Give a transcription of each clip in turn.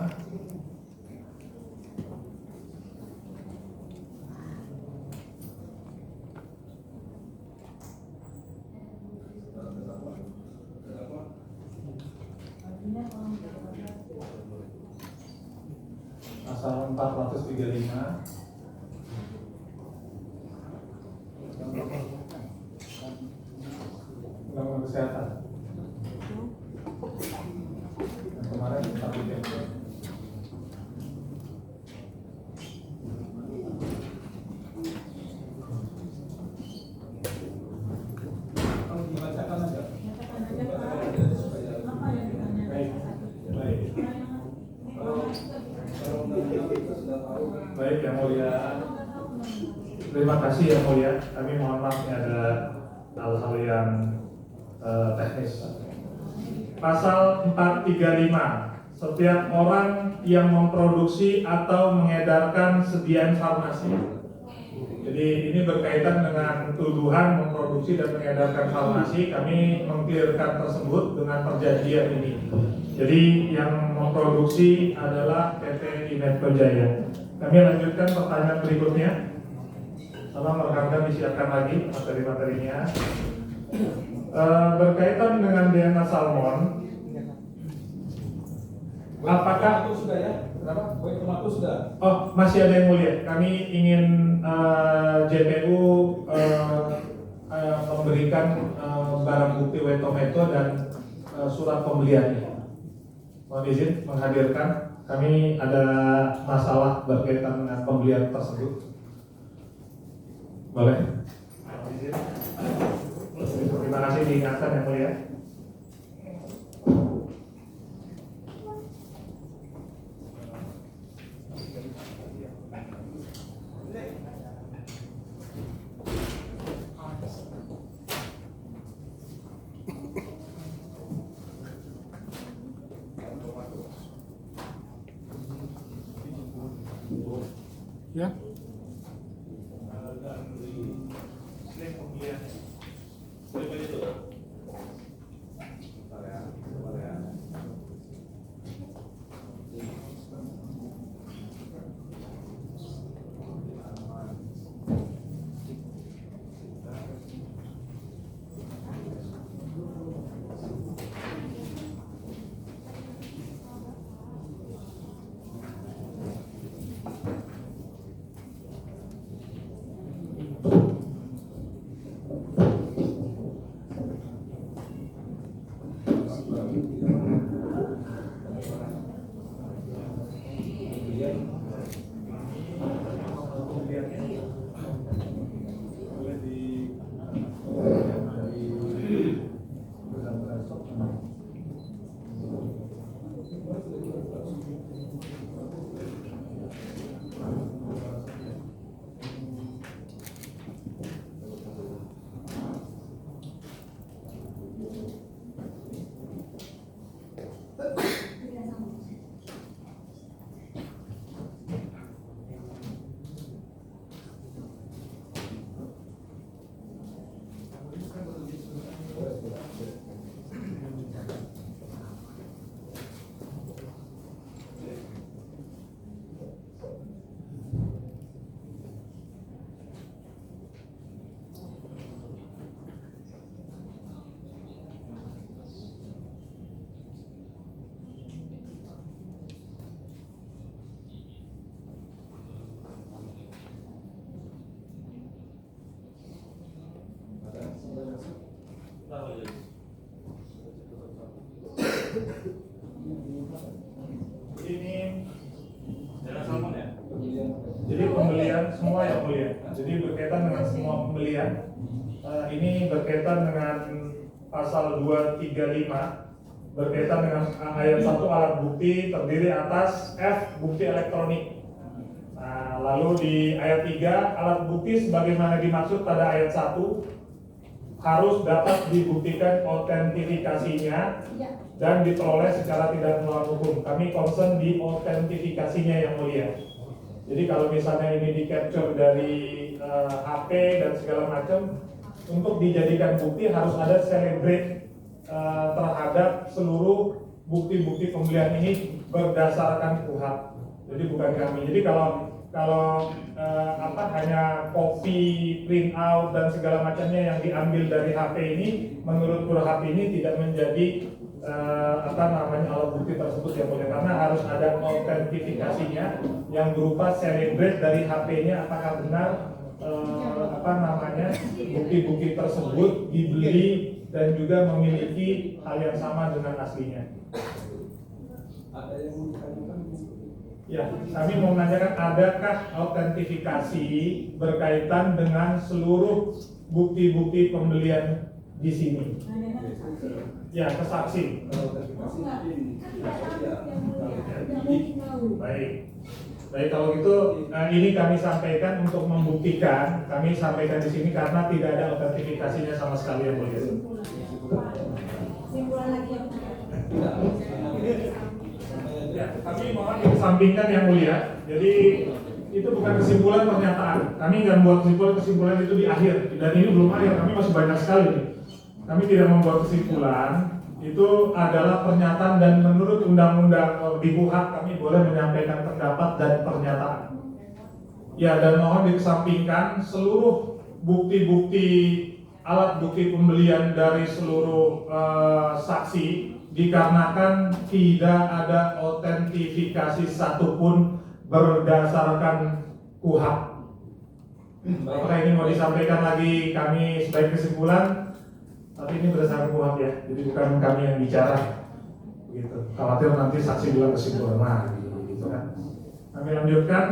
Pasal 435 Undang-Undang Kesehatan yang kemarin dibacakan aja. Baik yang mulia, terima kasih yang mulia. Kami mohon maaf ini ada hal-hal yang teknis. Pasal 435, setiap orang yang memproduksi atau mengedarkan sediaan farmasi. Jadi ini berkaitan dengan tuduhan memproduksi dan mengedarkan farmasi. Kami mengklirkan tersebut dengan perjanjian ini. Jadi yang memproduksi adalah PT Inetco Jaya. Kami lanjutkan pertanyaan berikutnya. Tolong rekan-rekan disiapkan lagi materi-materinya. Berkaitan dengan DNA salmon, apakah itu sudah ya? Kenapa? Kue tomato sudah. Oh, masih ada yang mulia. Kami ingin JPU memberikan barang bukti kue tomato dan surat pembeliannya. Mohon izin menghadirkan. Kami ada masalah berkaitan dengan pembelian tersebut. Boleh? Mohon izin. Terima kasih diingatkan yang mulia. Ya. Ini jalan salmon ya. Jadi pembelian semua yang mulia. Jadi berkaitan dengan semua pembelian. Ini berkaitan dengan pasal 235 berkaitan dengan ayat 1 alat bukti terdiri atas F bukti elektronik. Lalu di ayat 3 alat bukti sebagaimana dimaksud pada ayat 1 harus dapat dibuktikan autentifikasinya dan diperoleh secara tidak melawan hukum. Kami concern di autentifikasinya yang mulia. Jadi kalau misalnya ini di capture dari HP dan segala macam, untuk dijadikan bukti harus ada celebrate terhadap seluruh bukti-bukti pembelian ini berdasarkan KUHP. Jadi bukan kami. Jadi kalau hanya copy, print out dan segala macamnya yang diambil dari HP ini, menurut KUHP ini tidak menjadi alat bukti tersebut ya boleh, karena harus ada autentifikasinya yang berupa serigrade dari HP-nya apakah benar bukti-bukti tersebut dibeli dan juga memiliki hal yang sama dengan aslinya. Ada yang mau ditanyakan? Ya, kami mau menanyakan adakah autentifikasi berkaitan dengan seluruh bukti-bukti pembelian di sini? Ya, ke saksi. Baik, kalau gitu ini kami sampaikan untuk membuktikan. Kami sampaikan di sini karena tidak ada autentifikasinya sama sekali yang mulia. Simpulan lagi yang Ya, kami mohon dikesampingkan yang mulia. Jadi itu bukan kesimpulan pernyataan. Kami nggak membuat kesimpulan itu di akhir. Dan ini belum akhir. Kami masih banyak sekali nih. Kami tidak membuat kesimpulan. Itu adalah pernyataan dan menurut undang-undang di KUHP kami boleh menyampaikan pendapat dan pernyataan. Ya, dan mohon dikesampingkan seluruh bukti-bukti alat bukti pembelian dari seluruh saksi dikarenakan tidak ada autentifikasi satupun berdasarkan KUHP. Apakah ini mau disampaikan lagi kami sebagai kesimpulan? Tapi ini berdasarkan KUHP ya, jadi bukan kami yang bicara. Gitu. Khawatir nanti saksi bilang kesimpulan, nah gitu kan. Kami lanjutkan.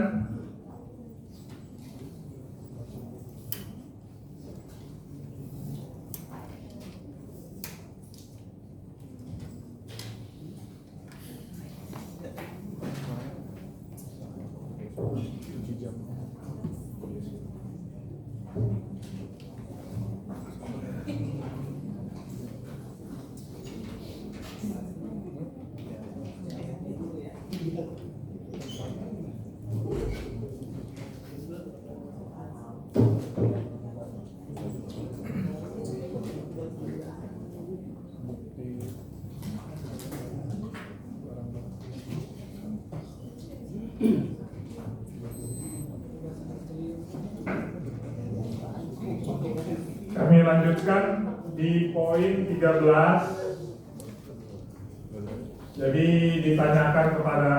Kami lanjutkan di poin 13. Jadi ditanyakan kepada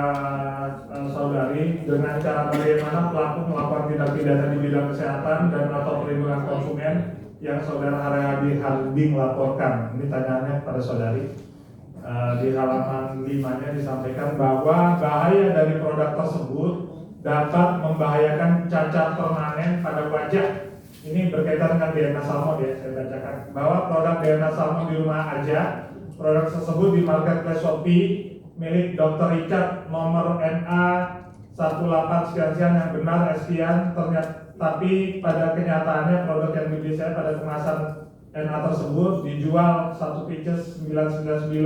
saudari dengan cara bagaimana pelaku melakukan tindak pidana di bidang kesehatan dan atau perlindungan konsumen yang saudara Haryadi Harding laporkan. Ini tanyaannya kepada saudari. Di halaman 5-nya disampaikan bahwa bahaya dari produk tersebut dapat membahayakan cacat permanen pada wajah. Ini berkaitan dengan DNA salmon ya, saya bacakan bahwa produk DNA salmon di rumah aja. Produk tersebut di marketplace Shopee milik Dr. Richard nomor NA 18 sekian yang benar sekian, ternyata tapi pada kenyataannya produk yang dibeli saya pada kemasan NA tersebut dijual 1 pieces 999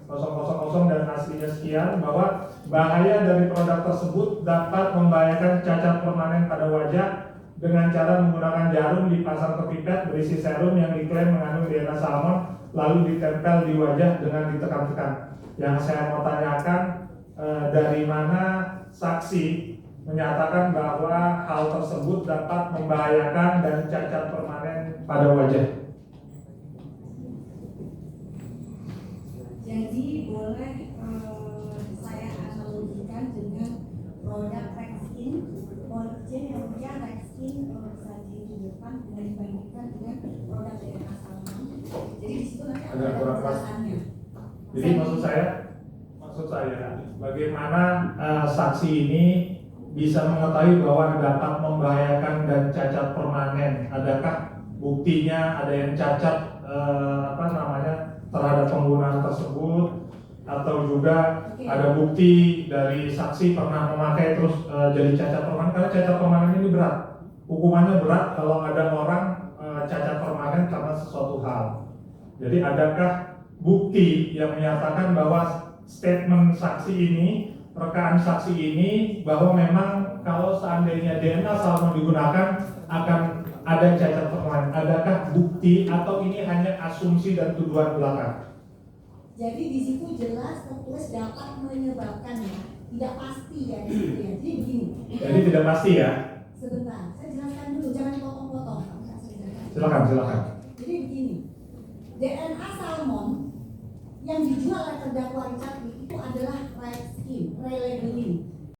000 dan aslinya sekian, bahwa bahaya dari produk tersebut dapat membahayakan cacat permanen pada wajah dengan cara menggunakan jarum dipasang ke pipet berisi serum yang diklaim mengandung DNA salmon lalu ditempel di wajah dengan ditekan-tekan. Yang saya mau tanyakan, dari mana saksi menyatakan bahwa hal tersebut dapat membahayakan dan cacat permanen pada wajah? jadi boleh saya analogikan dengan produk Rexin, Origin yang punya Rexin saji di depan dengan dibandingkan dengan produk DNA salmon. Jadi di situ nanti ada penjelasannya. Jadi maksud saya bagaimana saksi ini bisa mengetahui bahwa dapat membahayakan dan cacat permanen? Adakah buktinya ada yang cacat terhadap penggunaan tersebut, atau juga ada bukti dari saksi pernah memakai terus jadi cacat permanen? Karena cacat permanen ini berat, hukumannya berat kalau ada orang cacat permanen karena sesuatu hal. Jadi adakah bukti yang menyatakan bahwa statement saksi ini, rekaan saksi ini, bahwa memang kalau seandainya DNA salmon digunakan akan ada cacat permanen? Adakah bukti atau ini hanya asumsi dan tuduhan belaka? Jadi di situ jelas tertulis dapat menyebabkan ya, tidak pasti ya di situ ya. Jadi begini. Jadi tidak pasti ya. Sebentar, saya jelaskan dulu, jangan potong-potong. Silakan. Jadi begini, DNA salmon yang dijual oleh terdakwa Richard Lee itu adalah red skin, relabeling.